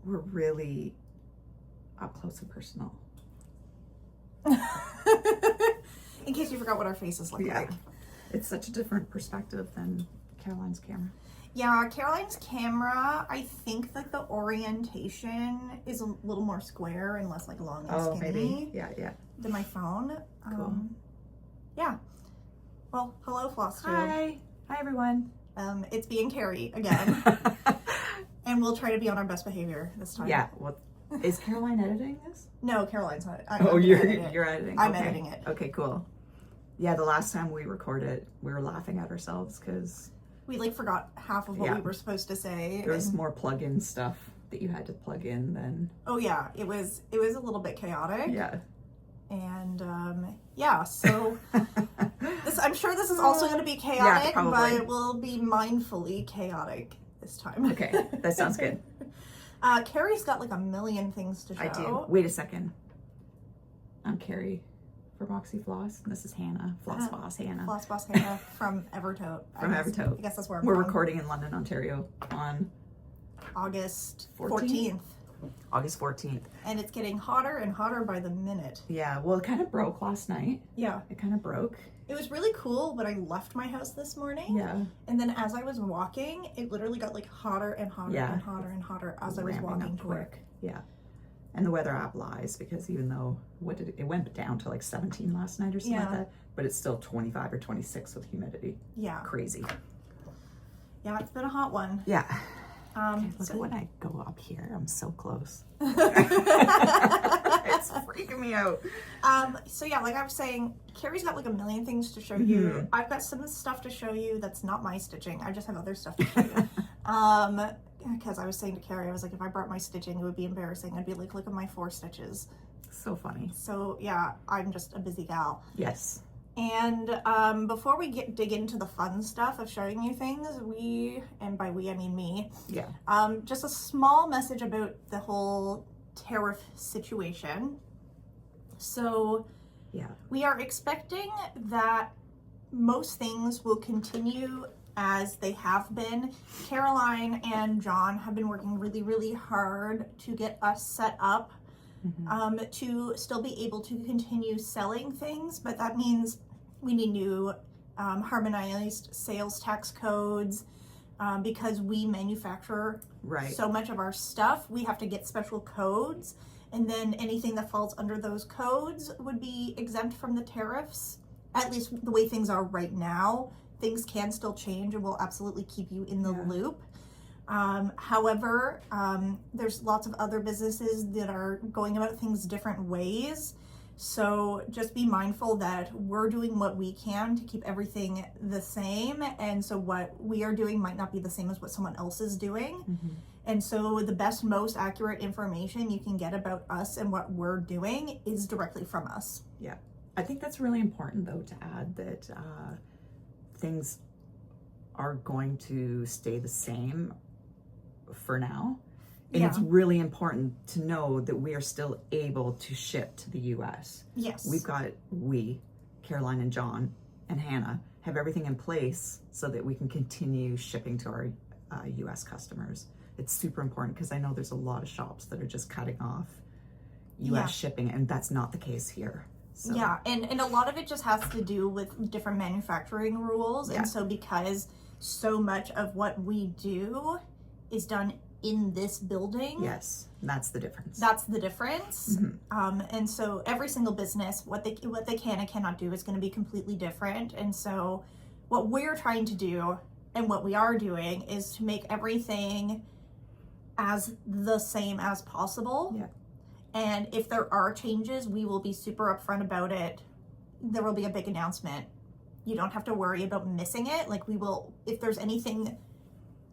we're really up close and personal. In case you forgot what our faces look like. It's such a different perspective than Caroline's camera. Yeah, Caroline's camera, I think that the orientation is a little more square and less like long and skinny. Maybe. Yeah. Than my phone. Cool. Yeah. Well, hello, Flosstube. Hi everyone. It's me and Kerri again. And we'll try to be on our best behavior this time. Yeah. Well, is Caroline editing this? No, Caroline's not. You're editing. I'm editing it. Okay, cool. Yeah, the last time we recorded, we were laughing at ourselves because we like forgot half of what we were supposed to say. There was more plug-in stuff that you had to plug in than. Oh yeah, it was a little bit chaotic. Yeah. And so I'm sure this is also going to be chaotic, but it will be mindfully chaotic this time. Okay, that sounds good. Kerri's got like a million things to show. I do. Wait a second. I'm Kerri from Roxy Floss, and this is Hannah, FlossBoss Hannah. FlossBoss Hannah from Evertote. Evertote. I guess that's where we're recording in London, Ontario on August 14th. August 14th. And it's getting hotter and hotter by the minute. Yeah, well, it kind of broke last night. Yeah. It kind of broke. It was really cool when I left my house this morning. Yeah. And then as I was walking, it literally got like hotter and hotter and hotter and hotter as I was walking to work. Yeah. And the weather app lies because even though it went down to like 17 last night or something like that, but it's still 25 or 26 with humidity. Yeah. Crazy. Yeah, it's been a hot one. Yeah. Look at when I go up here, I'm so close. It's freaking me out. So yeah, like I was saying, Kerri's got like a million things to show you. I've got some stuff to show you that's not my stitching. I just have other stuff to show you. Because I was saying to Kerri, I was like, if I brought my stitching, it would be embarrassing. I'd be like, look at my 4 stitches. So funny. So yeah, I'm just a busy gal. Yes. And before we dig into the fun stuff of showing you things, and by we I mean me, just a small message about the whole tariff situation. So we are expecting that most things will continue as they have been. Caroline and John have been working really, really hard to get us set up to still be able to continue selling things, but that means we need new harmonized sales tax codes because we manufacture so much of our stuff. We have to get special codes, and then anything that falls under those codes would be exempt from the tariffs, at least the way things are right now. Things can still change, and we'll absolutely keep you in the loop. However, there's lots of other businesses that are going about things different ways. So just be mindful that we're doing what we can to keep everything the same. And so what we are doing might not be the same as what someone else is doing. And so the best, most accurate information you can get about us and what we're doing is directly from us. Yeah. I think that's really important, though, to add that things are going to stay the same for now. And it's really important to know that we are still able to ship to the U.S. Yes. Caroline and John and Hannah, have everything in place so that we can continue shipping to our U.S. customers. It's super important because I know there's a lot of shops that are just cutting off U.S. shipping, and that's not the case here. So. Yeah, and a lot of it just has to do with different manufacturing rules. And so because so much of what we do is done in this building. Yes, that's the difference. That's the difference. And so every single business, what they can and cannot do is going to be completely different. And so what we're trying to do and what we are doing is to make everything as the same as possible. Yeah. And if there are changes, we will be super upfront about it. There will be a big announcement. You don't have to worry about missing it. Like, we will, if there's anything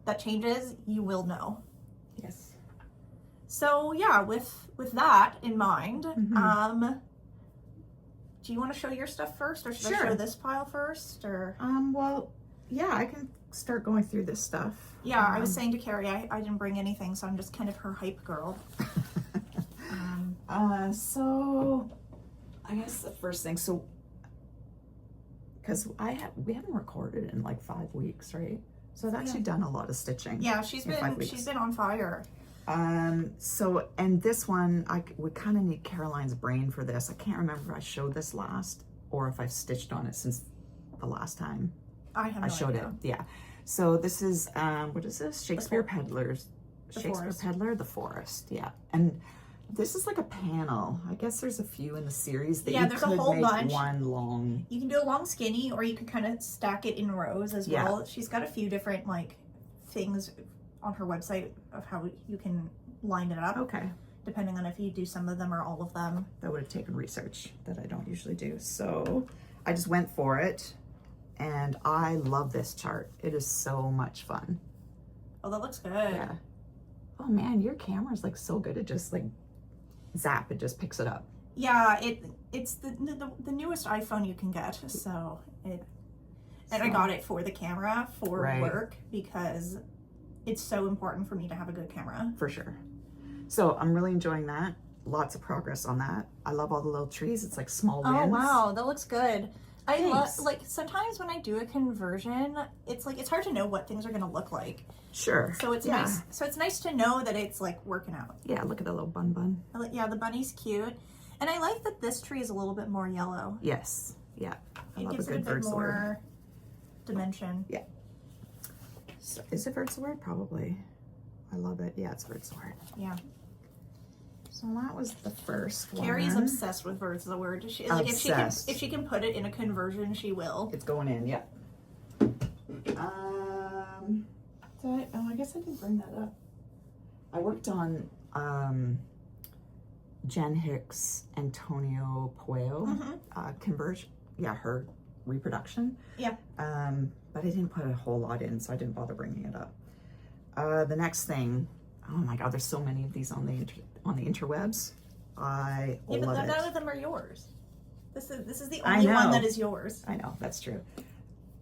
that changes, you will know. Yes. So yeah, with that in mind, do you want to show your stuff first, or should I show this pile first? Or well, yeah, I can start going through this stuff. Yeah, I was saying to Kerri, I didn't bring anything, so I'm just kind of her hype girl. So I guess the first thing, because we haven't recorded in like 5 weeks, right? So I've actually done a lot of stitching. Yeah, she's been on fire. So, and this one, I would kind of need Caroline's brain for this. I can't remember if I showed this last or if I've stitched on it since the last time I showed it. Yeah. So this is, what is this? Shakespeare Peddlers. Shakespeare Peddler, The Forest. Yeah. And this is like a panel. I guess there's a few in the series that you there's could a whole make bunch. one long. You can do a long skinny, or you can kind of stack it in rows as well. She's got a few different like things on her website of how you can line it up. Okay. Depending on if you do some of them or all of them. That would have taken research that I don't usually do. So I just went for it, and I love this chart. It is so much fun. Oh, that looks good. Yeah. Oh man, your camera's like so good. It just like zap, it just picks it up. Yeah, it's the newest iPhone you can get, I got it for the camera for work because it's so important for me to have a good camera. For sure. So I'm really enjoying that. Lots of progress on that. I love all the little trees. It's like small wins. Oh wow, that looks good. I love, like, sometimes when I do a conversion, it's like it's hard to know what things are going to look like. Sure. So it's nice. So it's nice to know that it's like working out. Yeah, look at the little bun. Yeah, the bunny's cute, and I like that this tree is a little bit more yellow. Yes. Yeah. It gives it a bit more dimension. Yeah. So, is it Vertsword? Probably. I love it. Yeah, it's Vertsword. Yeah. So that was the first one. Carrie's obsessed with words. The word. Like if she can put it in a conversion, she will. It's going in. Yeah. I guess I didn't bring that up. I worked on Jen Hicks, Antonio Puello conversion. Yeah, her reproduction. Yeah. But I didn't put a whole lot in, so I didn't bother bringing it up. The next thing. Oh my God, there's so many of these on the interwebs. I love it. But none of them are yours. This is the only one that is yours. I know, that's true.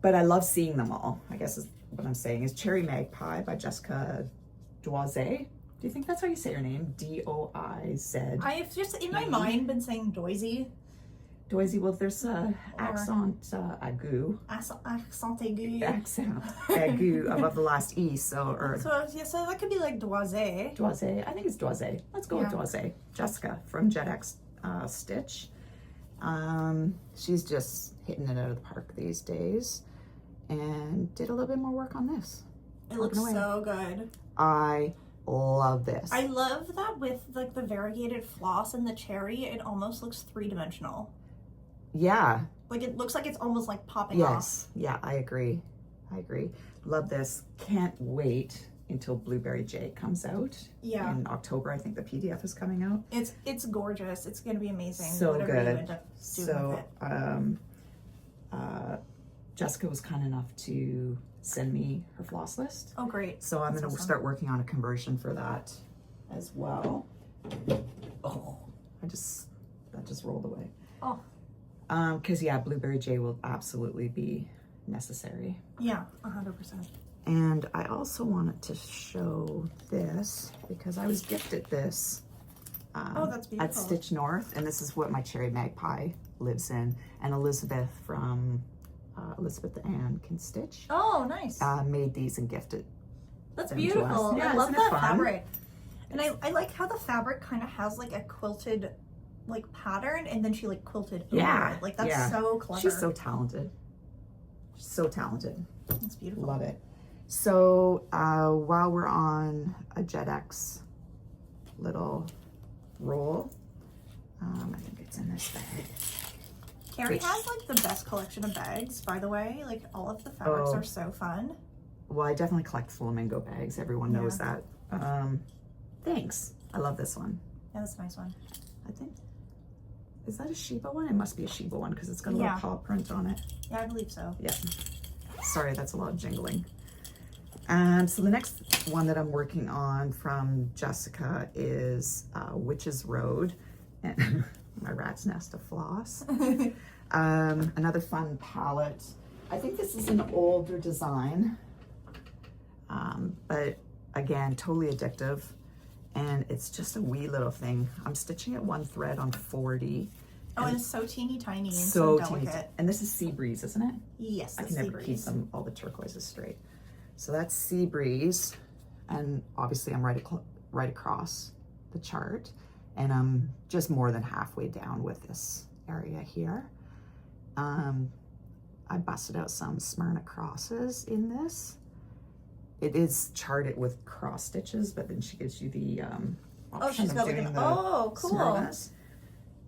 But I love seeing them all. I guess is what I'm saying is Cherry Magpie by Jessica Doisy. Do you think that's how you say her name? D-O-I-Z. I have just in my mind been saying Doisy. Doisy, well, there's accent aigu. Accent aigu. Accent aigu above the last E, so that could be like Doisy. Doisy, I think it's Doisy. Let's go with Doisy. Jessica from JetX Stitch. She's just hitting it out of the park these days, and did a little bit more work on this. It looks so good. I love this. I love that with like the variegated floss and the cherry, it almost looks 3-dimensional. Yeah. Like it looks like it's almost like popping off. Yes. Yeah, I agree. Love this. Can't wait until Blueberry J comes out. Yeah. In October, I think the PDF is coming out. It's gorgeous. It's going to be amazing. So whatever good. You end up doing with it. Jessica was kind enough to send me her floss list. Oh, great. So I'm going to start working on a conversion for that as well. Oh, that just rolled away. Oh. Because Blueberry J will absolutely be necessary. Yeah, 100%. And I also wanted to show this because I was gifted this that's beautiful. at Stitch North, and this is what my Cherry Magpie lives in. And Elizabeth from Elizabeth Ann Can Stitch. Oh, nice. Made these and gifted. That's beautiful. Yeah, I love that fabric. And I like how the fabric kind of has like a quilted like pattern, and then she like quilted over it. Like that's so clever. She's so talented. That's beautiful. Love it. So while we're on a JetX little roll, I think it's in this bag. Kerri has like the best collection of bags, by the way. Like all of the fabrics are so fun. Well, I definitely collect flamingo bags. Everyone knows that. Thanks. I love this one. Yeah, that's a nice one. I think. Is that a Sheba one? It must be a Sheba one because it's got a little paw print on it. Yeah, I believe so. Yeah. Sorry, that's a lot of jingling. So the next one that I'm working on from Jessica is Witch's Road and my rat's nest of floss. Another fun palette. I think this is an older design, but again, totally addictive. And it's just a wee little thing. I'm stitching it one thread on 40. Oh, and it's so teeny tiny and so delicate. And this is Sea Breeze, isn't it? Yes, I can never keep them all the turquoises straight. So that's Sea Breeze, and obviously I'm right across the chart. And I'm just more than halfway down with this area here. I busted out some Smyrna crosses in this. It is charted with cross stitches, but then she gives you the option of doing the cool. Smyrnas.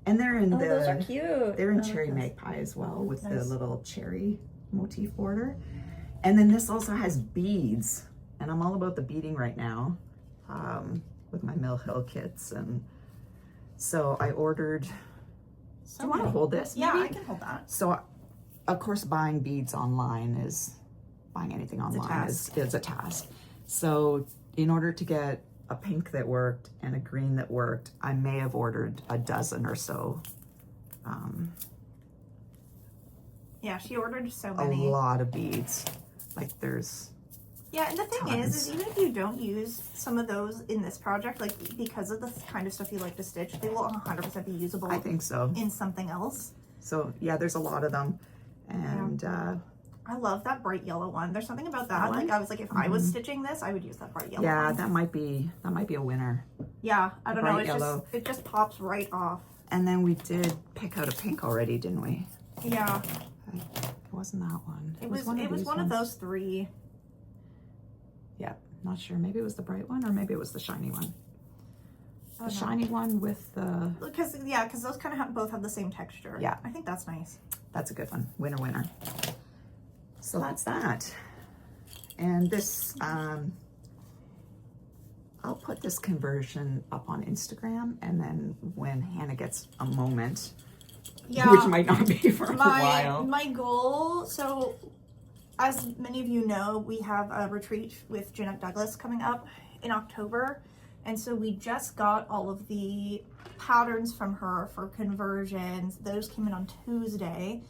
And they're in those are cute. They're in Cherry Magpie as well, with the little cherry motif border. And then this also has beads, and I'm all about the beading right now with my Mill Hill kits. And so I ordered. Do you want to hold this? Yeah, maybe? I can hold that. So, of course, buying beads online is buying anything online is a task. So, in order to get a pink that worked and a green that worked, I may have ordered a dozen or so. Yeah, she ordered so A many. lot of beads. Like there's. Yeah, and the thing is even if you don't use some of those in this project, like because of the kind of stuff you like to stitch, they will 100% be usable. I think so. In something else. So yeah, there's a lot of them, and I love that bright yellow one. There's something about that. Like I was like, if I was stitching this, I would use that bright yellow. Yeah, one. that might be a winner. Yeah, I don't know. It's yellow. it just pops right off. And then we did pick out a pink already, didn't we? Yeah. It wasn't that one. It was one of those three. Yeah, not sure. Maybe it was the bright one, or maybe it was the shiny one. The shiny one with the. Because those kind of both have the same texture. Yeah, I think that's nice. That's a good one. Winner, winner. So that's that. And this, I'll put this conversion up on Instagram, and then when Hannah gets a moment, which might not be for a while. My goal, so as many of you know, we have a retreat with Jeannette Douglas coming up in October. And so we just got all of the patterns from her for conversions. Those came in on Tuesday.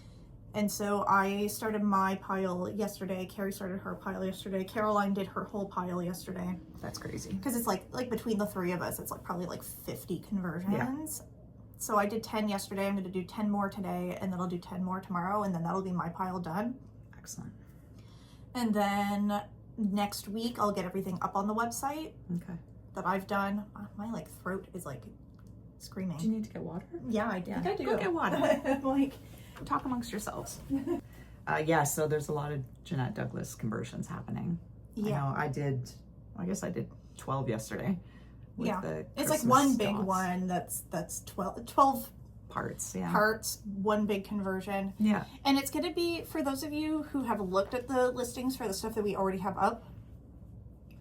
And so I started my pile yesterday. Kerri started her pile yesterday. Caroline did her whole pile yesterday. That's crazy. Because it's like between the three of us, it's like probably like 50 conversions. Yeah. So I did 10 yesterday. I'm going to do 10 more today, and then I'll do 10 more tomorrow, and then that'll be my pile done. Excellent. And then next week I'll get everything up on the website. Okay. That I've done. My like throat is like screaming. Do you need to get water? Yeah, I think I do. Go get water. Like, talk amongst yourselves. So there's a lot of Jeannette Douglas conversions happening. Yeah. I guess I did 12 yesterday. With the it's like Christmas one big dots. one that's 12 parts. Yeah. Parts, one big conversion. Yeah. And it's going to be, for those of you who have looked at the listings for the stuff that we already have up,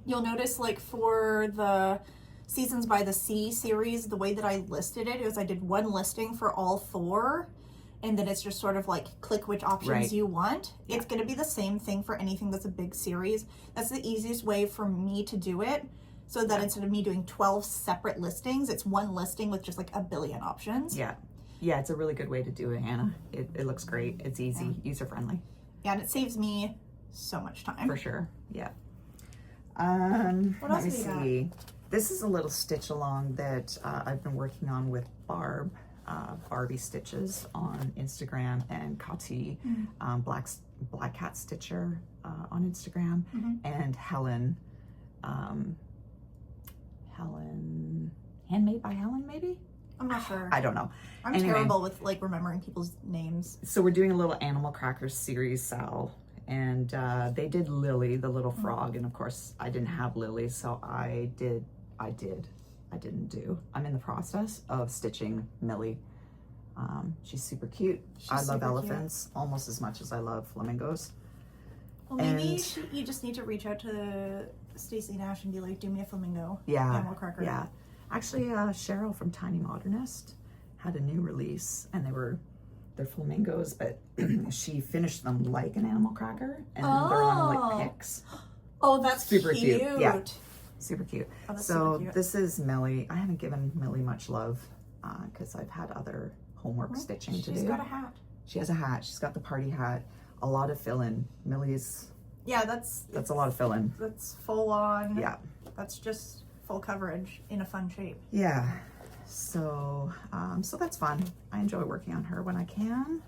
you'll notice like for the Seasons by the Sea series, the way that I listed it was I did one listing for all 4, and then it's just sort of like click which options you want. Yeah. It's going to be the same thing for anything that's a big series. That's the easiest way for me to do it, so that instead of me doing 12 separate listings, it's one listing with just like a billion options. Yeah. Yeah, it's a really good way to do it, Hannah. It looks great. It's easy, user-friendly. Yeah, and it saves me so much time. For sure. Yeah. What else do we got? This is a little stitch along that I've been working on with Barb, Barbie Stitches on Instagram, and Kati, Black Cat Stitcher on Instagram, and Helen, Handmade by Helen, maybe? I'm not sure. I don't know. I'm terrible with like remembering people's names. So we're doing a little Animal Crackers series, Sal. And they did Lily, the little frog, and of course I didn't have Lily, so I didn't do. I'm in the process of stitching Millie. She's super cute. I love elephants almost as much as I love flamingos. Well, maybe you just need to reach out to Stacey Nash and be like, do me a flamingo animal cracker. Yeah. Actually, Cheryl from Tiny Modernist had a new release, and they're flamingos, but she finished them like an animal cracker, and they're on like picks. Oh, that's super cute. Yeah, super cute. Oh, that's so super cute. This is Millie. I haven't given Millie much love because I've had other homework stitching to do. She's got a hat. She has a hat. She's got the party hat. A lot of fill-in. Millie's. Yeah, that's a lot of fill-in. That's full on. Yeah. That's just full coverage in a fun shape. Yeah. So that's fun. I enjoy working on her when I can.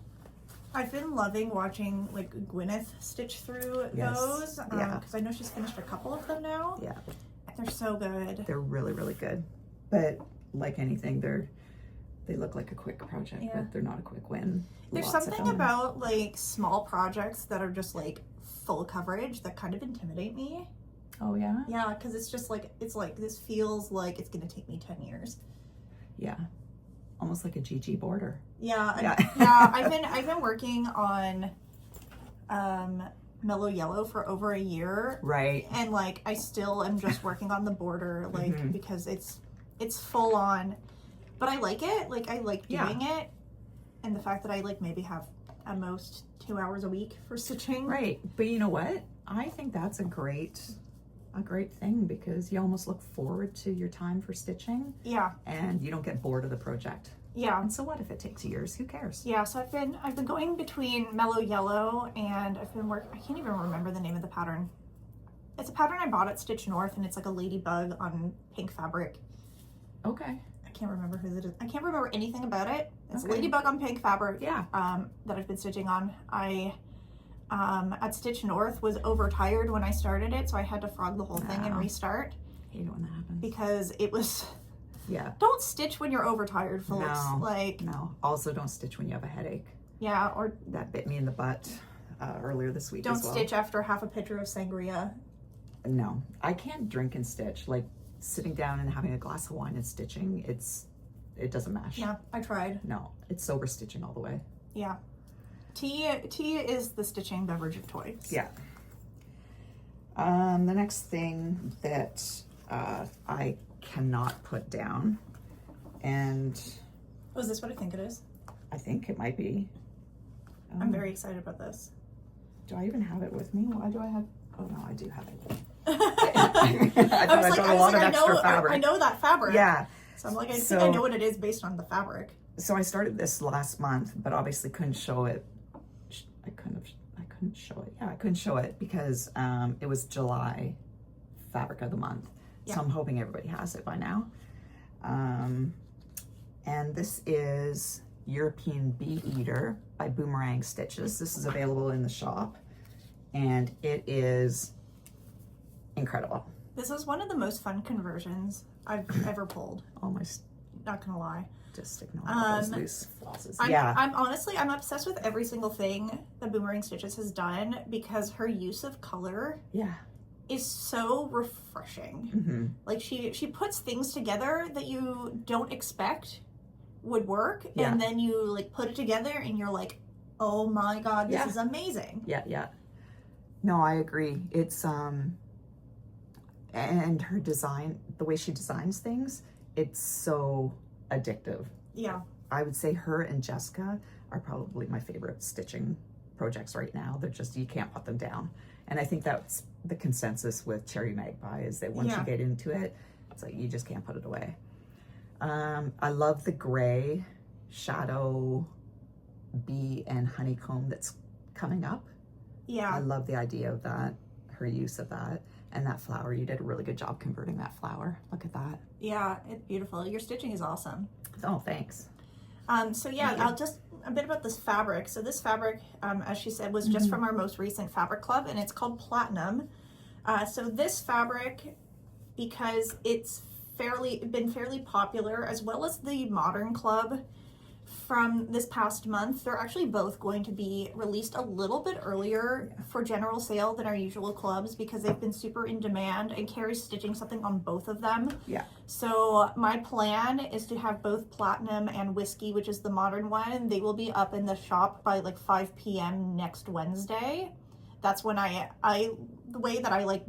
I've been loving watching like Gwyneth stitch through those because I know she's finished a couple of them now. Yeah. They're so good. They're really, really good. But like anything, they look like a quick project, but they're not a quick win. There's something about like small projects that are just like full coverage that kind of intimidate me. Oh yeah? Yeah, because it's just like, this feels like it's going to take me 10 years. Yeah. Almost like a GG border. Yeah. I've been working on Mellow Yellow for over a year. Right. And like, I still am just working on the border, like, because it's full on, but I like it. Like, I like doing it. And the fact that I like maybe have at most 2 hours a week for stitching. Right. But you know what? I think that's a great thing, because you almost look forward to your time for stitching. Yeah. And you don't get bored of the project. Yeah. And so what if it takes years? Who cares? Yeah, so I've been going between Mellow Yellow and I've been I can't even remember the name of the pattern. It's a pattern I bought at Stitch North, and it's like a ladybug on pink fabric. Okay. I can't remember who it is. I can't remember anything about it. It's a Okay. ladybug on pink fabric. Yeah. That I've been stitching on. I at Stitch North was overtired when I started it, so I had to frog the whole thing and restart. I hate it when that happens. Because it was... Yeah. Don't stitch when you're overtired, folks. No. Like... No. Also, don't stitch when you have a headache. Yeah, or... That bit me in the butt earlier this week Don't as well. stitch after half a pitcher of sangria. No. I can't drink and stitch. Like, sitting down and having a glass of wine and stitching, it doesn't mash. Yeah, I tried. No. It's sober stitching all the way. Yeah. Tea is the stitching beverage of choice. Yeah. The next thing that I cannot put down, and Oh, is this what I think it is? I think it might be. I'm very excited about this. Do I even have it with me? Why do I have? Oh no, I do have it. I got a lot of extra fabric. I know that fabric. Yeah. So I'm like, I think I know what it is based on the fabric. So I started this last month, but obviously couldn't show it. I couldn't show it. Yeah, I couldn't show it because it was July fabric of the month. Yeah. So I'm hoping everybody has it by now. And this is European Bee Eater by Boomerang Stitches. This is available in the shop, and it is incredible. This is one of the most fun conversions I've ever pulled. Almost. Not gonna lie. Just ignore all those loose flosses. I'm honestly, I'm obsessed with every single thing that Boomerang Stitches has done, because her use of color is so refreshing. Like she puts things together that you don't expect would work, and then you like put it together and you're like, oh my god, this is amazing. Yeah. No, I agree. It's and her design, the way she designs things, it's so addictive. Yeah. I would say her and Jessica are probably my favorite stitching projects right now. They're just, you can't put them down. And I think that's the consensus with Cherry Magpie, is that once you get into it, it's like you just can't put it away. I love the gray shadow bee and honeycomb that's coming up. Yeah. I love the idea of that, her use of that. And that flower, you did a really good job converting that flower. Look at that. Yeah, it's beautiful. Your stitching is awesome. Oh, thanks. So yeah, I'll just a bit about this fabric. So this fabric, as she said, was just from our most recent fabric club, and it's called Platinum. So this fabric, because it's been fairly popular, as well as the Modern Club from this past month, they're actually both going to be released a little bit earlier for general sale than our usual clubs, because they've been super in demand, and Kerri's stitching something on both of them. Yeah. So my plan is to have both Platinum and Whiskey, which is the modern one. They will be up in the shop by like 5 p.m. next Wednesday. That's when the way that I like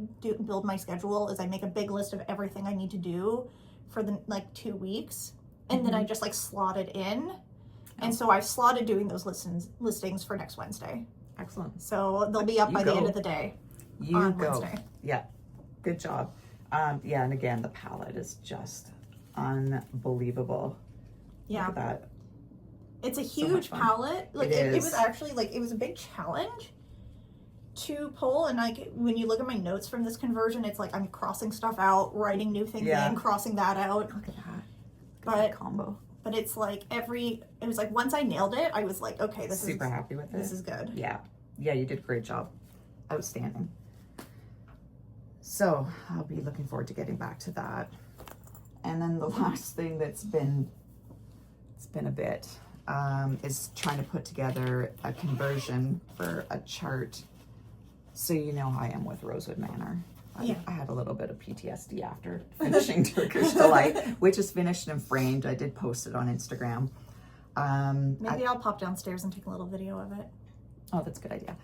build my schedule is I make a big list of everything I need to do for the like 2 weeks, and then I just like slot it in. And so I've slotted doing those listings for next Wednesday. Excellent. So they'll be up by the end of the day on Wednesday. Yeah, good job. Yeah, and again, the palette is just unbelievable. Yeah. Look at that. It's a huge palette. Like it was actually like, it was a big challenge to pull. And like, when you look at my notes from this conversion, it's like I'm crossing stuff out, writing new things in, crossing that out. Look at that. But combo. But it's like it was like once I nailed it, I was like, okay, this is super happy with it. This is good. Yeah. Yeah, you did a great job. Outstanding. So I'll be looking forward to getting back to that. And then the last thing it's been a bit, is trying to put together a conversion for a chart. So you know how I am with Rosewood Manor. I had a little bit of PTSD after finishing Turkish Delight, which is finished and framed. I did post it on Instagram. Maybe I'll pop downstairs and take a little video of it. Oh, that's a good idea.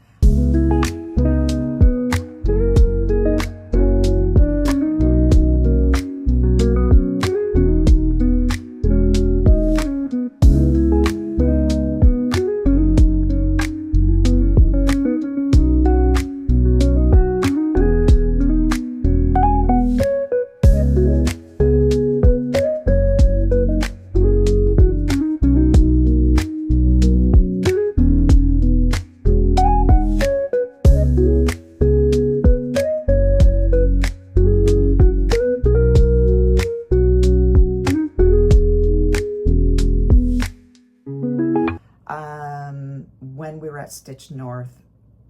When we were at Stitch North,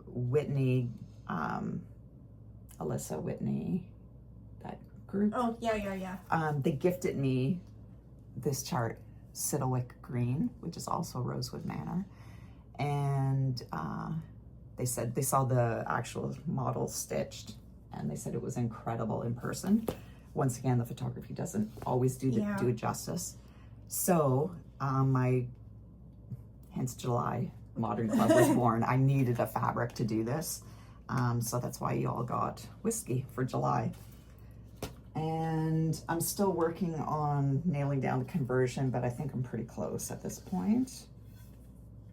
Whitney, Alyssa Whitney, that group. Oh, yeah. They gifted me this chart, Siddlewick Green, which is also Rosewood Manor. And they said they saw the actual model stitched, and they said it was incredible in person. Once again, the photography doesn't always do it justice. So my, hence July, Modern Club was born. I needed a fabric to do this. So that's why you all got whiskey for July. And I'm still working on nailing down the conversion, but I think I'm pretty close at this point.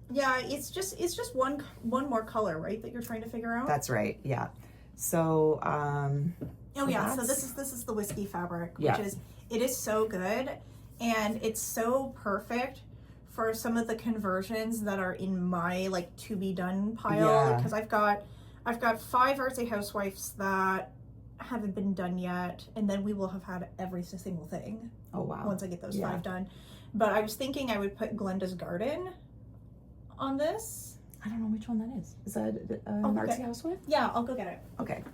Yeah, it's just one more color, right, that you're trying to figure out? That's right, yeah. So so this is the whiskey fabric, which it is so good, and it's so perfect for some of the conversions that are in my like to be done pile, because I've got 5 Artsy Housewives that haven't been done yet, and then we will have had every single thing. Oh wow! Once I get those 5 done, but I was thinking I would put Glenda's Garden on this. I don't know which one that is. Is that an Artsy Housewife? Yeah, I'll go get it. Okay.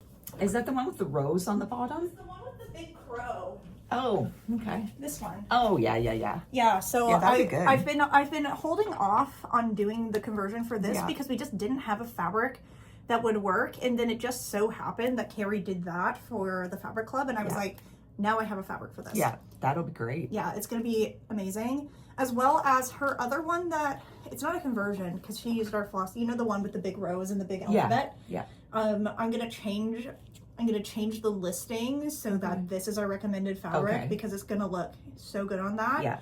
Is that the one with the rose on the bottom? It's the one with the big crow. Oh, okay. This one. Oh, yeah. Yeah, so that'd be good. I've been holding off on doing the conversion for this because we just didn't have a fabric that would work, and then it just so happened that Kerri did that for the fabric club, and I was like, now I have a fabric for this. Yeah, that'll be great. Yeah, it's gonna be amazing. As well as her other one that it's not a conversion because she used our floss. You know, the one with the big rose and the big alphabet. Yeah. I'm gonna change the listing so that this is our recommended fabric because it's gonna look so good on that. Yeah.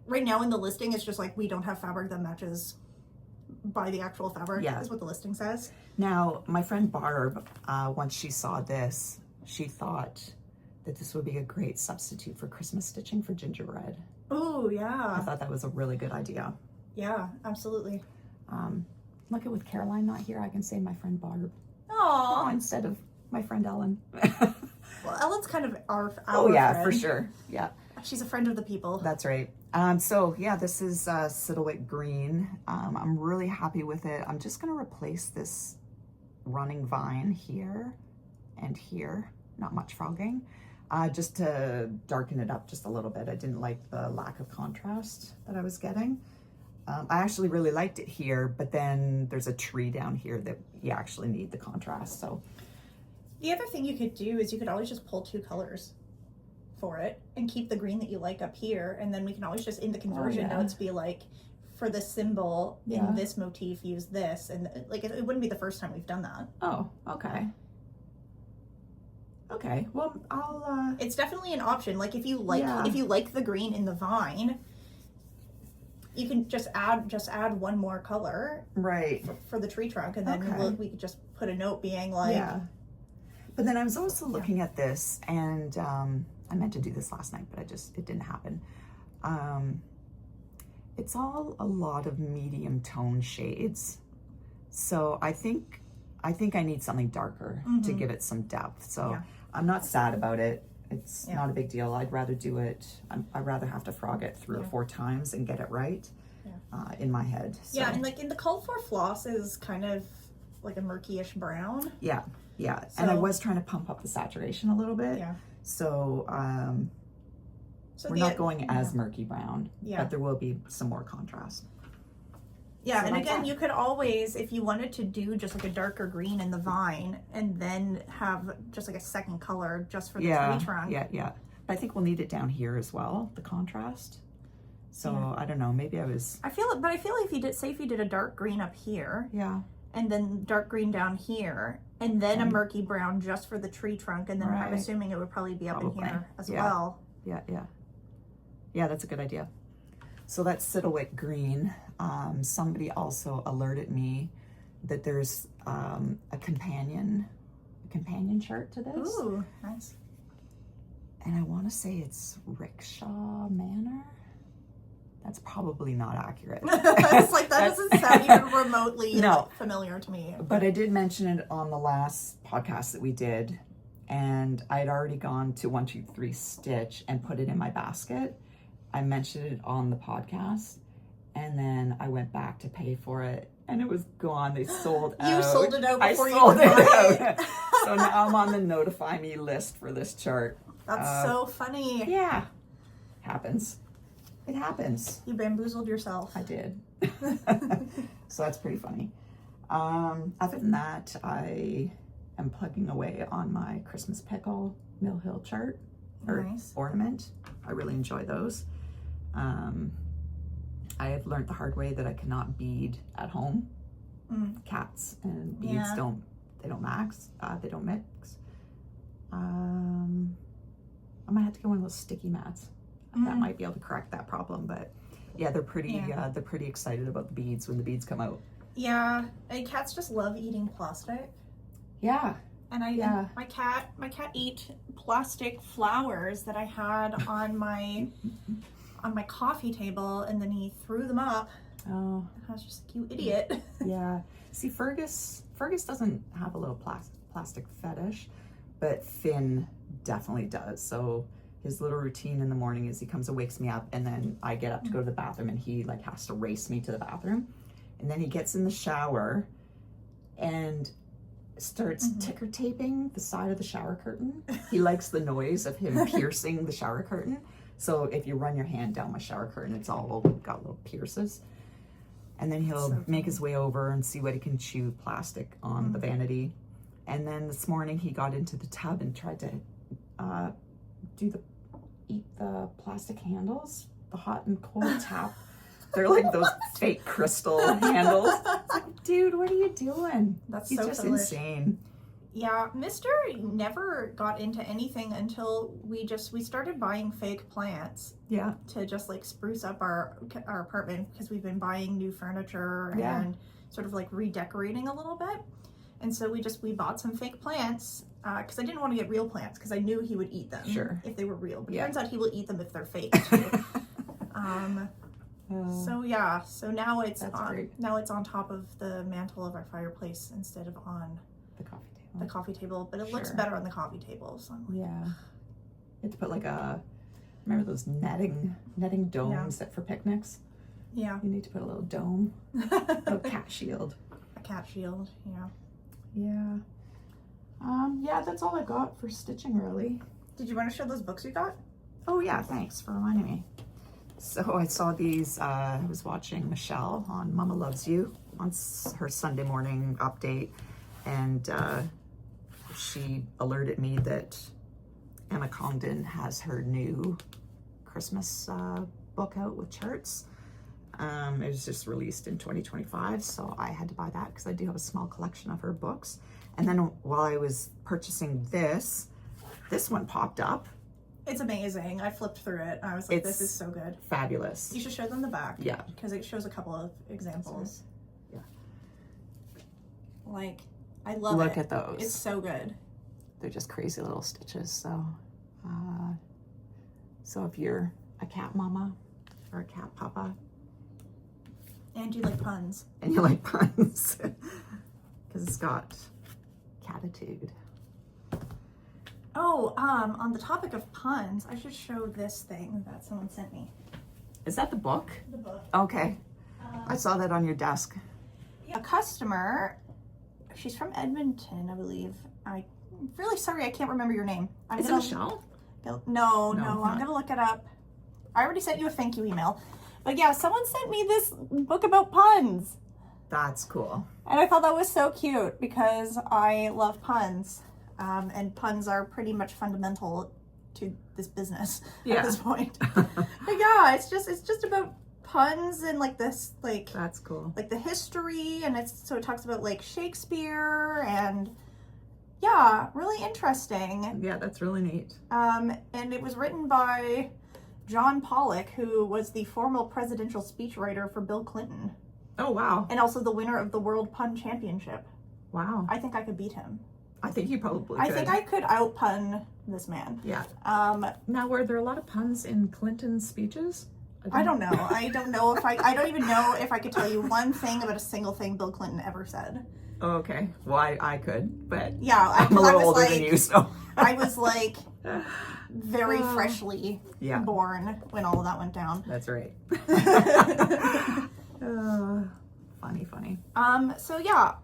Right now in the listing, it's just like we don't have fabric that matches by the actual fabric. Is what the listing says. Now, my friend Barb, once she saw this, she thought that this would be a great substitute for Christmas stitching for gingerbread. Oh, yeah. I thought that was a really good idea. Yeah, absolutely. Look at, with Caroline not here, I can say my friend Barb. Aww. Instead of my friend Ellen. Well, Ellen's kind of our friend. For sure. Yeah. She's a friend of the people. That's right. So yeah, this is Siddlewick Green. I'm really happy with it. I'm just gonna replace this running vine here and here. Not much frogging. Just to darken it up just a little bit. I didn't like the lack of contrast that I was getting. I actually really liked it here, but then there's a tree down here that you actually need the contrast. So the other thing you could do is you could always just pull 2 colors for it and keep the green that you like up here, and then we can always just in the conversion notes be like, for the symbol in this motif use this, and like it wouldn't be the first time we've done that. Oh, okay. Okay, well, I'll it's definitely an option. Like if you like the green in the vine, you can just add one more color for the tree trunk, and then we could just put a note being like But then I was also looking at this, and I meant to do this last night, but it didn't happen. It's all a lot of medium tone shades, so I think I need something darker to give it some depth. So I'm not sad about it. It's not a big deal. I'd rather do it. I'd rather have to frog it 3 or 4 times and get it right in my head. So. Yeah, and like in the call for floss is kind of like a murky-ish brown. Yeah, yeah. And I was trying to pump up the saturation a little bit. Yeah. So, we're not going as murky brown, but there will be some more contrast. Yeah, so and again, you could always, if you wanted to do just like a darker green in the vine and then have just like a second color just for the tree trunk. Yeah. But I think we'll need it down here as well, the contrast. So I don't know, maybe I feel like if you did, say if you did a dark green up here. Yeah. And then dark green down here, and then a murky brown just for the tree trunk, and then I'm assuming it would probably be up in here as well. Yeah, that's a good idea. So that's Silhouette Green. Somebody also alerted me that there's a companion shirt to this. Ooh, nice. And I want to say it's Rickshaw Manor. That's probably not accurate. It's like, that doesn't sound even remotely familiar to me. But I did mention it on the last podcast that we did, and I had already gone to 123 Stitch and put it in my basket. I mentioned it on the podcast, and then I went back to pay for it, and it was gone. They sold out. You sold it out before you sold it out. So now I'm on the notify me list for this chart. That's so funny. Yeah. Happens. It happens. You bamboozled yourself. I did. So that's pretty funny. Other than that, I am plugging away on my Christmas pickle Mill Hill chart or ornament. I really enjoy those. I have learned the hard way that I cannot bead at home. Cats and beads don't mix. I might have to get one of those sticky mats. That might be able to correct that problem, but yeah, they're pretty excited about the beads when the beads come out. Yeah, and cats just love eating plastic. Yeah. And my cat ate plastic flowers that I had on my coffee table, and then he threw them up. Oh. I was just, you idiot. Yeah. See, Fergus doesn't have a little plastic fetish, but Finn definitely does. So his little routine in the morning is he comes and wakes me up, and then I get up to go to the bathroom, and he like has to race me to the bathroom. And then he gets in the shower and starts ticker taping the side of the shower curtain. He likes the noise of him piercing the shower curtain. So if you run your hand down my shower curtain, it's all got little pierces. And then he'll make his way over and see what he can chew plastic on the vanity. And then this morning he got into the tub and tried to eat the plastic handles, the hot and cold tap. They're like those fake crystal handles. Like, dude, what are you doing? He's so just insane. Yeah, Mr. never got into anything until we started buying fake plants. Yeah. To just like spruce up our apartment, because we've been buying new furniture and sort of like redecorating a little bit. And so we bought some fake plants because I didn't want to get real plants because I knew he would eat them if they were real. But it turns out he will eat them if they're fake too. So now it's on top of the mantle of our fireplace instead of on the coffee table, but it looks better on the coffee table. So you have to put like remember those netting domes that for picnics? Yeah. You need to put a little dome, a cat shield. A cat shield, Yeah. That's all I got for stitching, really. Did you want to show those books you got? Oh yeah, thanks for reminding me. So I saw these, I was watching Michelle on Mama Loves You on her Sunday morning update, and she alerted me that Emma Congdon has her new Christmas book out with charts. It was just released in 2025, so I had to buy that because I do have a small collection of her books. And then while I was purchasing this one popped up. It's amazing. I flipped through it. I was like, this is so good. Fabulous. You should show them the back. Yeah. Because it shows a couple of examples. Yeah. Like, I love it. Look at those. It's so good. They're just crazy little stitches. So, so if you're a cat mama or a cat papa. And you like puns. Because it's got catitude. Oh, on the topic of puns, I should show this thing that someone sent me. Is that the book? The book. Okay. I saw that on your desk. A customer She's from Edmonton, I believe. I'm really sorry, I can't remember your name. Is it Michelle? No, I'm gonna look it up. I already sent you a thank you email. But yeah, someone sent me this book about puns. That's cool. And I thought that was so cute because I love puns. And puns are pretty much fundamental to this business at this point. But yeah, it's just about puns and like this, like, that's cool. Like the history, and it talks about like Shakespeare, and yeah, really interesting. Yeah, that's really neat. And it was written by John Pollock, who was the former presidential speechwriter for Bill Clinton. Oh, wow. And also the winner of the World Pun Championship. Wow. I think I could beat him. I think you probably could. I think I could out-pun this man. Yeah. Now, were there a lot of puns in Clinton's speeches? I don't know. I don't know if I don't even know if I could tell you one thing about a single thing Bill Clinton ever said. Oh, okay. Well, I could, but yeah, I'm a little older than you, so. I was like very freshly born when all of that went down. That's right. Funny. So yeah,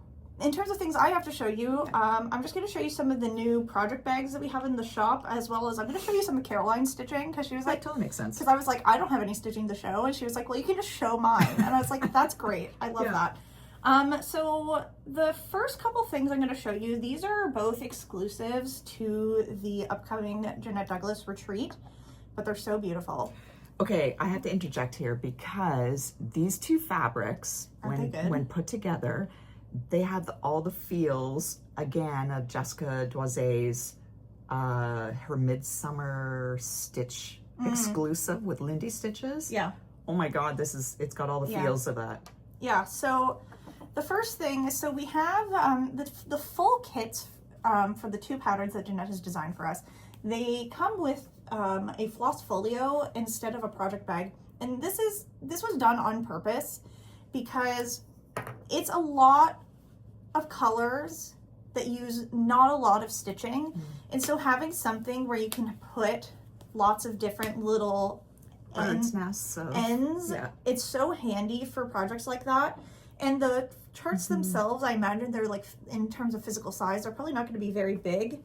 in terms of things I have to show you, I'm just going to show you some of the new project bags that we have in the shop, as well as I'm going to show you some of Caroline's stitching, because she was like, that totally makes sense. Because I was like, I don't have any stitching to show, and she was like, well, you can just show mine, and I was like, that's great, I love that. So the first couple things I'm going to show you, these are both exclusives to the upcoming Jeannette Douglas retreat, but they're so beautiful. Okay, I have to interject here because these two fabrics, when put together, they have all the feels, again, of Jessica Doiset's, her Midsummer Stitch exclusive with Lindy stitches. Yeah. Oh my God, it's got all the feels of that. Yeah, so the first thing is, so we have the full kits for the two patterns that Jeannette has designed for us. They come with a floss folio instead of a project bag. And this was done on purpose because it's a lot of colors that use not a lot of stitching. And so having something where you can put lots of different little ends, it's so handy for projects like that. And the charts themselves, I imagine they're like, in terms of physical size, they're probably not going to be very big.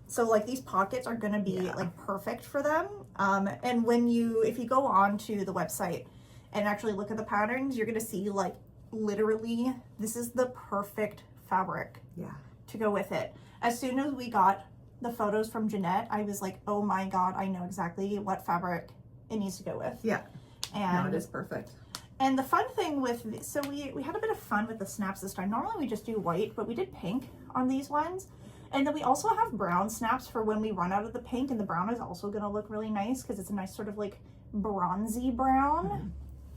So like these pockets are going to be like perfect for them. And if you go on to the website and actually look at the patterns, you're going to see like literally this is the perfect fabric to go with it. As soon as we got the photos from Jeannette, I was like, oh my God, I know exactly what fabric it needs to go with. Yeah. And no, it is perfect. And the fun thing with, so we had a bit of fun with the snaps this time. Normally we just do white, but we did pink on these ones. And then we also have brown snaps for when we run out of the pink, and the brown is also going to look really nice because it's a nice sort of like bronzy brown,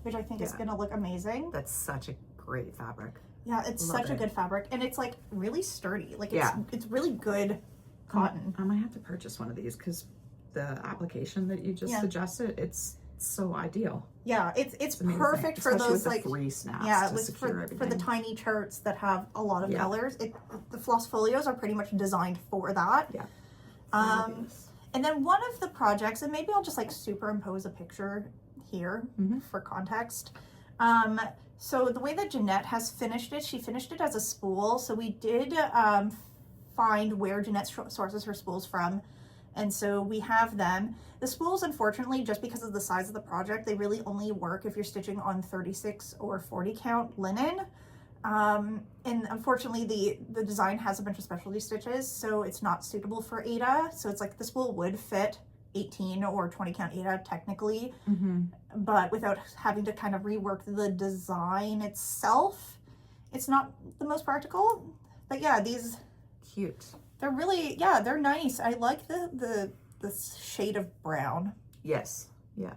which I think is going to look amazing. That's such a great fabric. Yeah, it's such a good fabric, and it's like really sturdy. Like it's really good cotton. I might have to purchase one of these because the application that you just suggested, it's so ideal. Yeah, it's perfect for those with like the 3 snaps. Yeah, for the tiny charts that have a lot of colors. The floss folios are pretty much designed for that. Yeah. And then one of the projects, and maybe I'll just like superimpose a picture here for context. So the way that Jeannette has finished it, she finished it as a spool. So we did find where Jeannette sources her spools from. And so we have them. The spools, unfortunately, just because of the size of the project, they really only work if you're stitching on 36 or 40 count linen. And unfortunately, the design has a bunch of specialty stitches, so it's not suitable for Aida. So it's like the spool would fit 18 or 20 count Aida technically, but without having to kind of rework the design itself, it's not the most practical. But yeah, these cute. They're really, they're nice. I like the shade of brown. Yes. Yeah.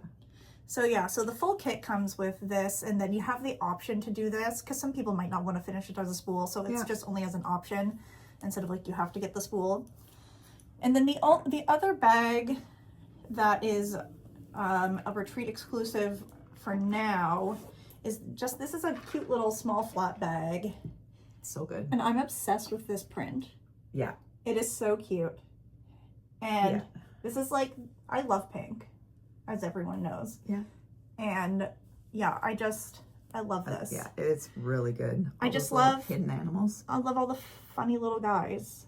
So yeah, so the full kit comes with this, and then you have the option to do this because some people might not want to finish it as a spool, so it's just only as an option instead of like you have to get the spool. And then the other bag that is a retreat exclusive for now is just, this is a cute little small flat bag. So good. And I'm obsessed with this print. Yeah. It is so cute. And this is like, I love pink, as everyone knows. Yeah. And yeah, I love this. Yeah, it's really good. I just love hidden animals. I love all the funny little guys.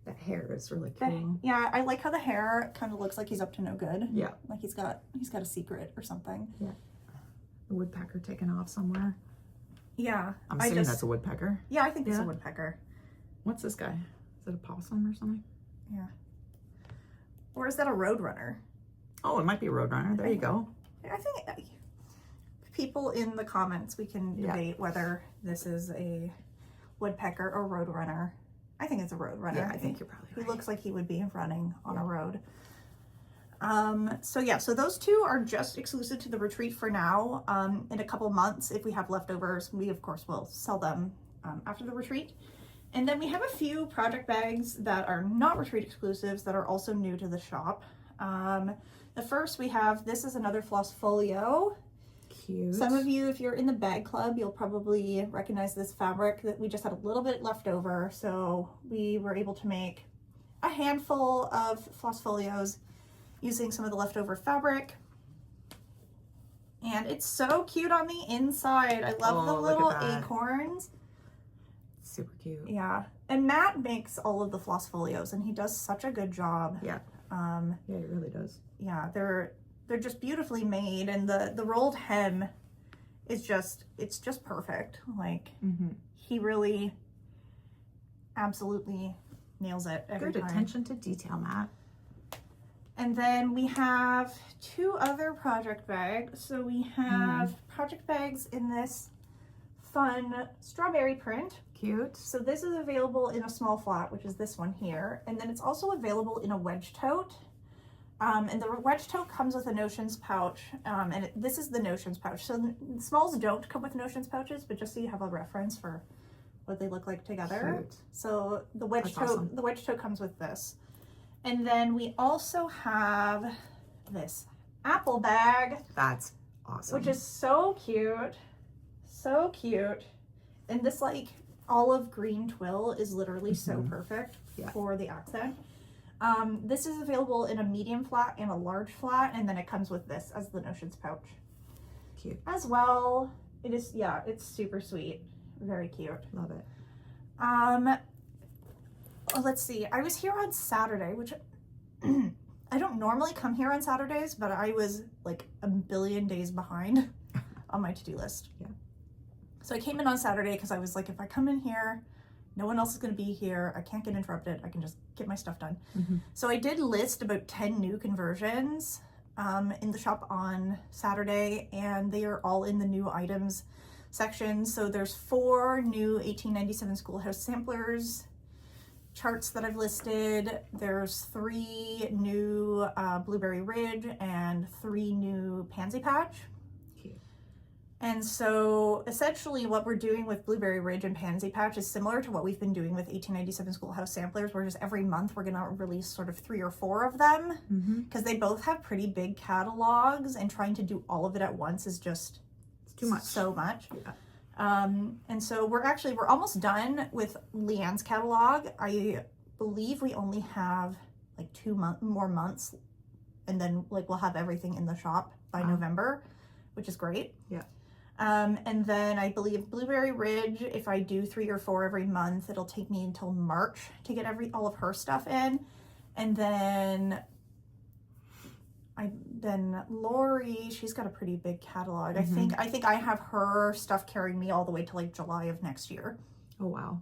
That hair is really cool. Yeah, I like how the hair kind of looks like he's up to no good. Yeah. Like he's got a secret or something. Yeah. A woodpecker taking off somewhere. Yeah. I'm assuming that's a woodpecker. Yeah, I think it's a woodpecker. What's this guy? Is it a possum or something? Yeah. Or is that a roadrunner? Oh, it might be a roadrunner. There you go. I think people in the comments, we can debate whether this is a woodpecker or roadrunner. I think it's a roadrunner. Yeah, I think you're probably right. He looks like he would be running on a road. So those two are just exclusive to the retreat for now. In a couple months, if we have leftovers, we of course will sell them after the retreat. And then we have a few project bags that are not retreat exclusives that are also new to the shop. The first we have, this is another floss folio. Cute. Some of you, if you're in the bag club, you'll probably recognize this fabric that we just had a little bit left over. So we were able to make a handful of floss folios using some of the leftover fabric. And it's so cute on the inside. I love the little acorns. Super cute. Yeah. And Matt makes all of the floss folios and he does such a good job. Yeah. Yeah, he really does. Yeah, they're just beautifully made, and the rolled hem is just perfect. Like he really absolutely nails it every time. Good attention to detail, Matt. And then we have two other project bags. So we have project bags in this fun strawberry print. Cute. So this is available in a small flat, which is this one here. And then it's also available in a wedge tote. And the wedge tote comes with a notions pouch. This is the notions pouch. So the smalls don't come with notions pouches, but just so you have a reference for what they look like together. Cute. So the wedge tote, awesome. The wedge tote comes with this. And then we also have this apple bag. That's awesome. Which is so cute. So cute. And this like olive green twill is literally so perfect for the accent. This is available in a medium flat and a large flat, and then it comes with this as the notions pouch. Cute. As well. It is, yeah, it's super sweet. Very cute. Love it. Let's see. I was here on Saturday, which I don't normally come here on Saturdays, but I was like a billion days behind on my to-do list. Yeah. So I came in on Saturday because I was like, if I come in here, no one else is going to be here. I can't get interrupted. I can just get my stuff done. So I did list about 10 new conversions in the shop on Saturday, and they are all in the new items section. So there's 4 new 1897 Schoolhouse samplers charts that I've listed. There's 3 new Blueberry Ridge and 3 new Pansy Patch. And so essentially what we're doing with Blueberry Ridge and Pansy Patch is similar to what we've been doing with 1897 Schoolhouse samplers, where just every month we're gonna release sort of 3 or 4 of them because they both have pretty big catalogs, and trying to do all of it at once is just too much. So much. Yeah. And so we're almost done with Leanne's catalog. I believe we only have like 2 more months, and then like we'll have everything in the shop by November, which is great. Yeah. And then I believe Blueberry Ridge, if I do 3 or 4 every month, it'll take me until March to get all of her stuff in. And then Lori, she's got a pretty big catalog. I think I have her stuff carrying me all the way to like July of next year. Oh wow.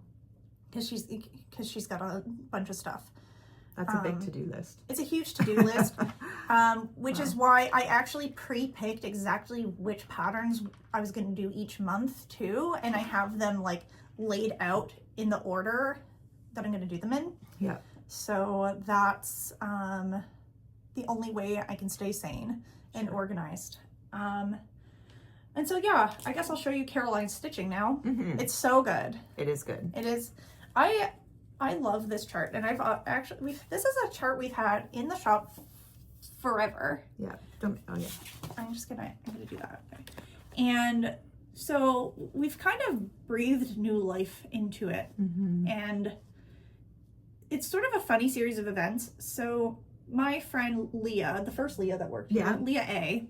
Because she's got a bunch of stuff. That's a big to-do list. It's a huge to-do list, which is why I actually pre-picked exactly which patterns I was going to do each month too, and I have them like laid out in the order that I'm going to do them in. Yeah. So that's the only way I can stay sane and organized. And so yeah, I guess I'll show you Caroline's stitching now. It's so good. It is good. It is. I love this chart, and I've this is a chart we've had in the shop forever. Yeah. Oh yeah. I'm gonna do that. And so we've kind of breathed new life into it, and it's sort of a funny series of events. So my friend Leah, the first Leah that worked here, Leah A,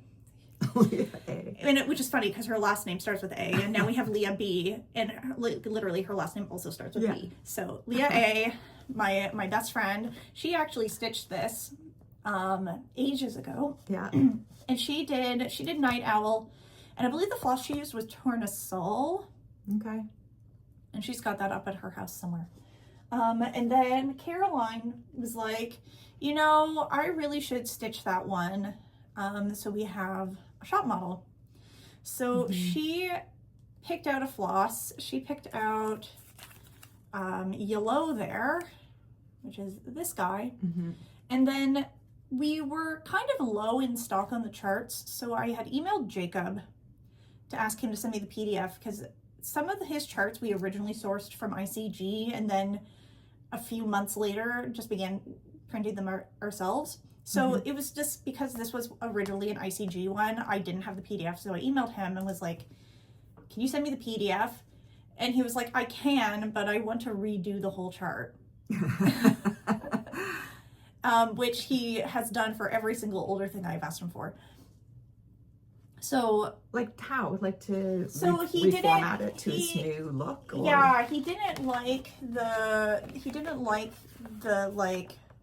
Leah A. And which is funny because her last name starts with A, and now we have Leah B, and literally her last name also starts with B. So Leah A, my best friend, she actually stitched this ages ago. Yeah. And she did Night Owl, and I believe the floss she used was Tournesol. Okay. And she's got that up at her house somewhere. And then Caroline was like, you know, I really should stitch that one. So we have a shop model. So she picked out a floss. She picked out Yellow there, which is this guy. And then we were kind of low in stock on the charts. So I had emailed Jacob to ask him to send me the PDF, because some of his charts we originally sourced from ICG, and then a few months later just began printing them ourselves. So it was just because this was originally an ICG one, I didn't have the PDF. So I emailed him and was like, can you send me the PDF? And he was like, I can, but I want to redo the whole chart. Which he has done for every single older thing I've asked him for. So like how? Like to he reformat it to his new look? Or? Yeah, he didn't like the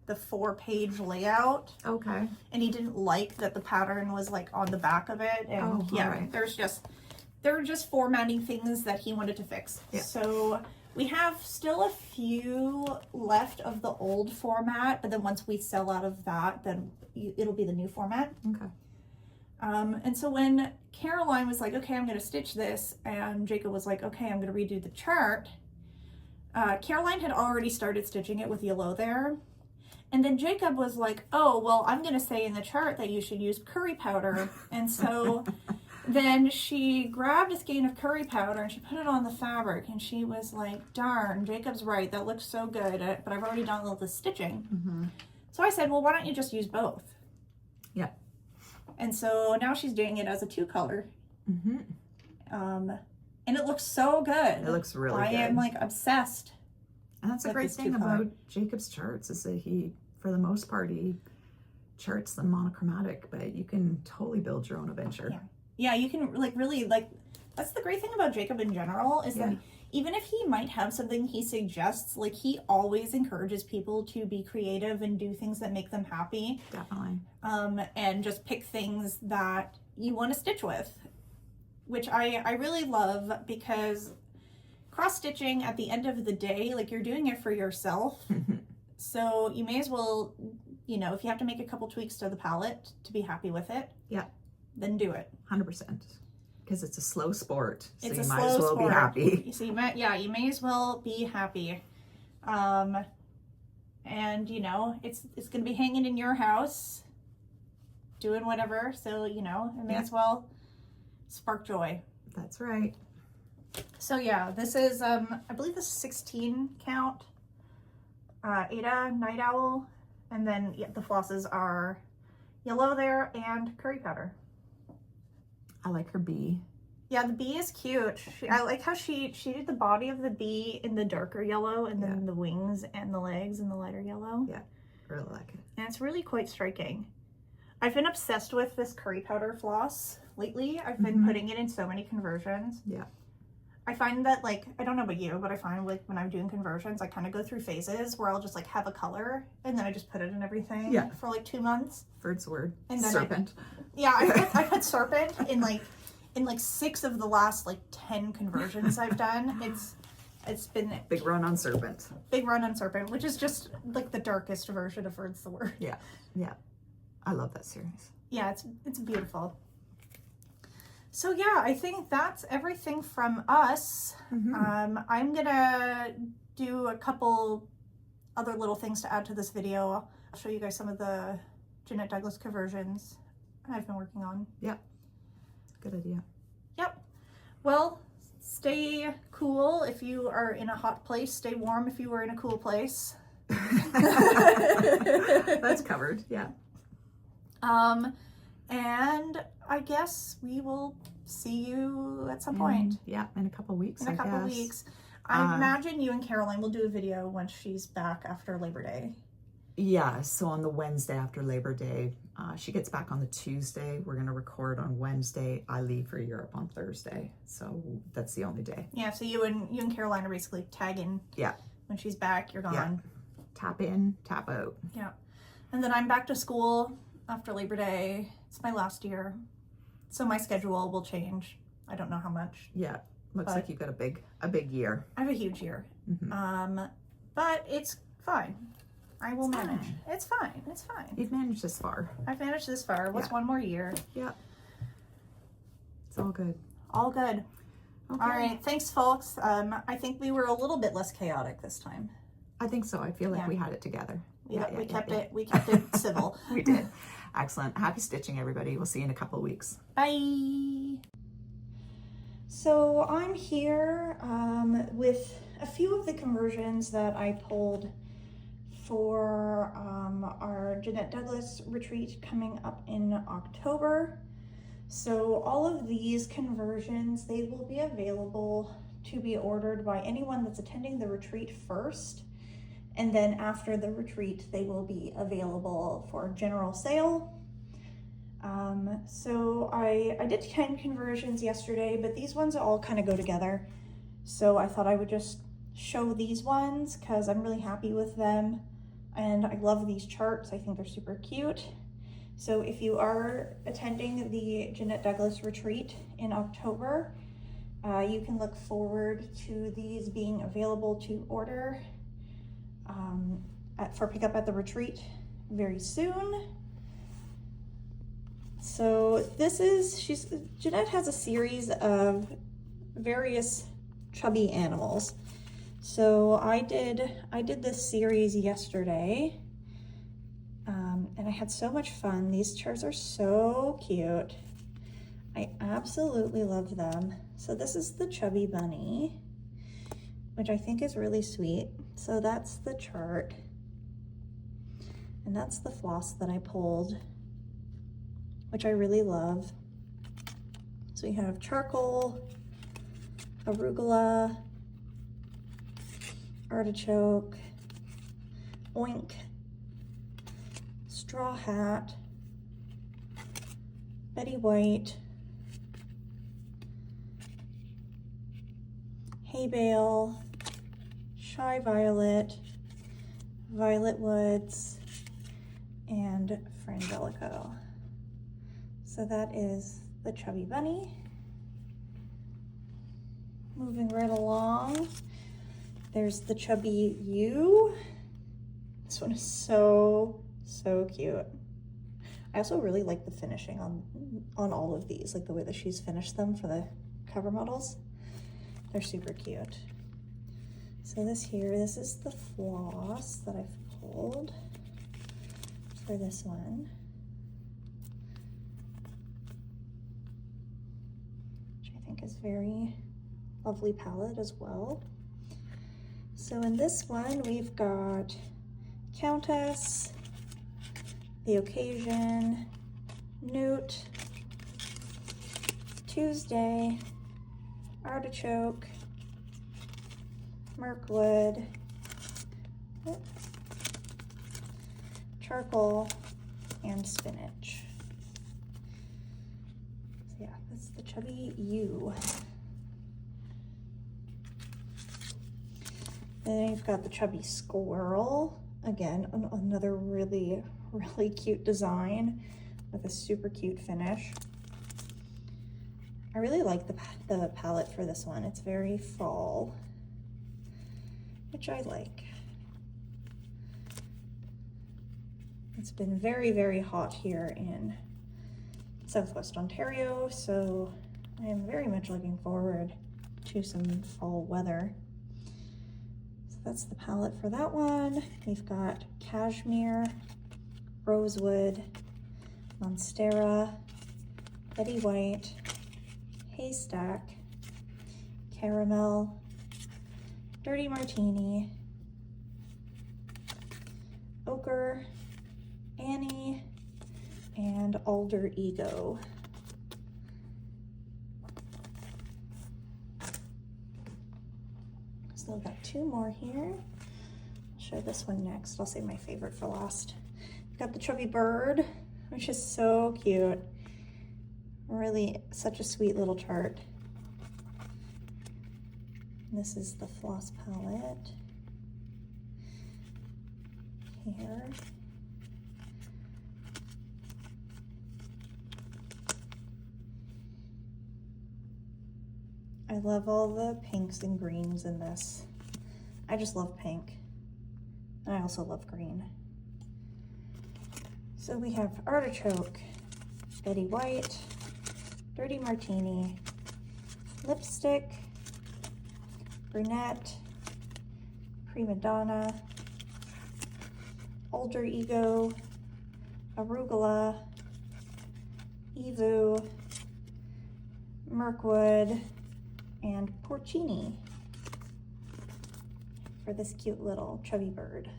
4-page layout. Okay. And he didn't like that the pattern was like on the back of it. And right. There were just formatting things that he wanted to fix. Yeah. So we have still a few left of the old format, but then once we sell out of that, then it'll be the new format. Okay. And so when Caroline was like, okay, I'm going to stitch this, and Jacob was like, okay, I'm going to redo the chart, Caroline had already started stitching it with Yellow there. And then Jacob was like, oh, well, I'm going to say in the chart that you should use curry powder. And so then she grabbed a skein of curry powder and she put it on the fabric, and she was like, darn, Jacob's right. That looks so good, but I've already done all the stitching. So I said, well, why don't you just use both? Yeah. And so now she's doing it as a 2-color. And it looks so good. It looks really good. I am like obsessed. And that's a great thing about Jacob's charts, is that he, for the most part, he charts them monochromatic, but you can totally build your own adventure. Yeah, you can that's the great thing about Jacob in general, is that even if he might have something he suggests, like he always encourages people to be creative and do things that make them happy. Definitely. And just pick things that you want to stitch with, which I really love, because cross-stitching at the end of the day, like you're doing it for yourself. So you may as well, you know, if you have to make a couple tweaks to the palette to be happy with it, then do it. 100%. Because it's a slow sport, so It's you a might as slow well sport. be happy. So you may as well be happy. And you know, it's gonna be hanging in your house, doing whatever, so you know, it may as well spark joy. That's right. So yeah, this is I believe this is 16 count Ada Night Owl, and then the flosses are Yellow there and curry powder. I like her bee. Yeah, the bee is cute. I like how she did the body of the bee in the darker yellow, and then the wings and the legs in the lighter yellow. Yeah, I really like it. And it's really quite striking. I've been obsessed with this curry powder floss lately. I've been putting it in so many conversions. Yeah. I find that, like, I don't know about you, but I find like when I'm doing conversions, I kind of go through phases where I'll just like have a color and then I just put it in everything for like 2 months. Bird's word. And then serpent. I put serpent in like 6 of the last like 10 conversions I've done. It's been big run on serpent. Big run on serpent, which is just like the darkest version of Bird's the word. Yeah. Yeah. I love that series. Yeah, it's beautiful. So yeah, I think that's everything from us. I'm gonna do a couple other little things to add to this video. I'll show you guys some of the Jeannette Douglas conversions I've been working on. Yep. Good idea. Yep. Well, stay cool if you are in a hot place. Stay warm if you are in a cool place. That's covered. Yeah. And I guess we will see you at some point. Yeah, in a couple weeks. In a couple weeks. I imagine you and Caroline will do a video once she's back after Labor Day. Yeah, so on the Wednesday after Labor Day, She gets back on the Tuesday. We're going to record on Wednesday. I leave for Europe on Thursday. So that's the only day. Yeah, so you and Caroline are basically tagging. Yeah. When she's back, you're gone. Yeah. Tap in, tap out. Yeah. And then I'm back to school after Labor Day. It's my last year. So my schedule will change. I don't know how much. Yeah. Looks like you've got a big year. I have a huge year. But it's fine. I will manage. Fine. It's fine. It's fine. You've managed this far. I've managed this far. What's one more year? Yeah. It's all good. All good. Okay. All right. Thanks, folks. I think we were a little bit less chaotic this time. I think so. I feel like we had it together. We kept it civil. We did. Excellent. Happy stitching, everybody. We'll see you in a couple of weeks. Bye. So I'm here with a few of the conversions that I pulled for our Jeannette Douglas retreat coming up in October. So all of these conversions, they will be available to be ordered by anyone that's attending the retreat first. And then after the retreat, they will be available for general sale. So I did 10 conversions yesterday, but these ones all kind of go together. So I thought I would just show these ones because I'm really happy with them. And I love these charts. I think they're super cute. So if you are attending the Jeannette Douglas retreat in October, you can look forward to these being available to order for pickup at the retreat very soon. So Jeannette has a series of various chubby animals. So I did this series yesterday, and I had so much fun. These charts are so cute. I absolutely love them. So this is the Chubby Bunny, which I think is really sweet. So that's the chart, and that's the floss that I pulled, which I really love. So we have charcoal, arugula, artichoke, oink, straw hat, Betty White, hay bale, shy violet, violet woods, and frangelico. So that is the Chubby Bunny. Moving right along, there's the Chubby U. This one is so cute. I also really like the finishing on all of these, like the way that she's finished them for the cover models. They're super cute. So this is the floss that I've pulled for this one. Which I think is very lovely palette as well. So in this one, we've got Countess, The Occasion, Newt, Tuesday, Artichoke, Mirkwood, Charcoal, and Spinach. So yeah, that's the Chubby U. And then you've got the Chubby Squirrel. Again, another really cute design with a super cute finish. I really like the palette for this one. It's very fall, which I like. It's been very hot here in Southwest Ontario, so I am very much looking forward to some fall weather. So that's the palette for that one. We've got Cashmere, Rosewood, Monstera, Betty White, Haystack, Caramel, Dirty Martini, Ochre, Annie, and Alder Ego. So I've got two more here. I'll show this one next. I'll save my favorite for last. We've got the Chubby Bird. which is so cute. Really such a sweet little chart. This is the floss palette here. I love all the pinks and greens in this. I just love pink. And I also love green. So we have Artichoke, Betty White, Dirty Martini, Lipstick, Brunette, Prima Donna, Alter Ego, Arugula, Evu, Mirkwood, and Porcini for this cute little chubby bird.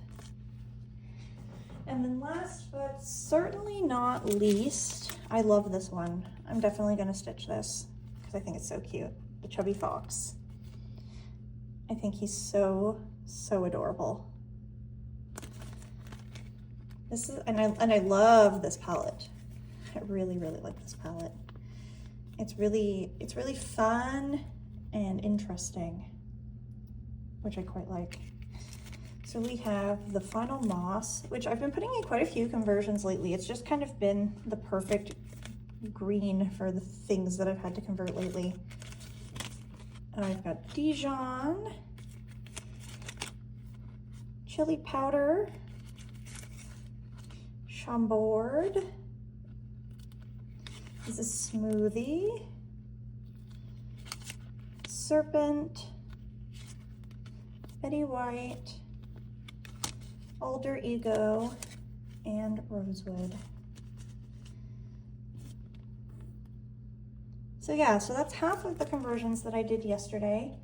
And then last but certainly not least, I love this one. I'm definitely gonna stitch this because I think it's so cute. The Chubby Fox. I think he's so adorable. This is, and I love this palette. I really like this palette. It's really fun and interesting, which I quite like. So we have the Final Moss, which I've been putting in quite a few conversions lately. It's just kind of been the perfect green for the things that I've had to convert lately. I've got Dijon, Chili Powder, Chambord. This is Smoothie, Serpent, Betty White, Alter Ego, and Rosewood. So yeah, so that's half of the conversions that I did yesterday.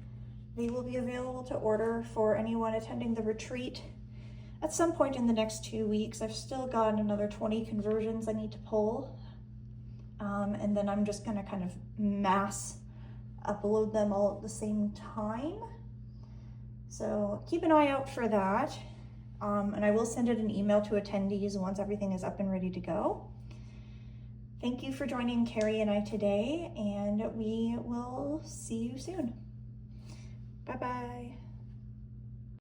They will be available to order for anyone attending the retreat at some point in the next 2 weeks. I've still got another 20 conversions I need to pull. And then I'm just gonna kind of mass upload them all at the same time. So keep an eye out for that. And I will send it an email to attendees once everything is up and ready to go. Thank you for joining Kerri and I today, and we will see you soon. Bye-bye.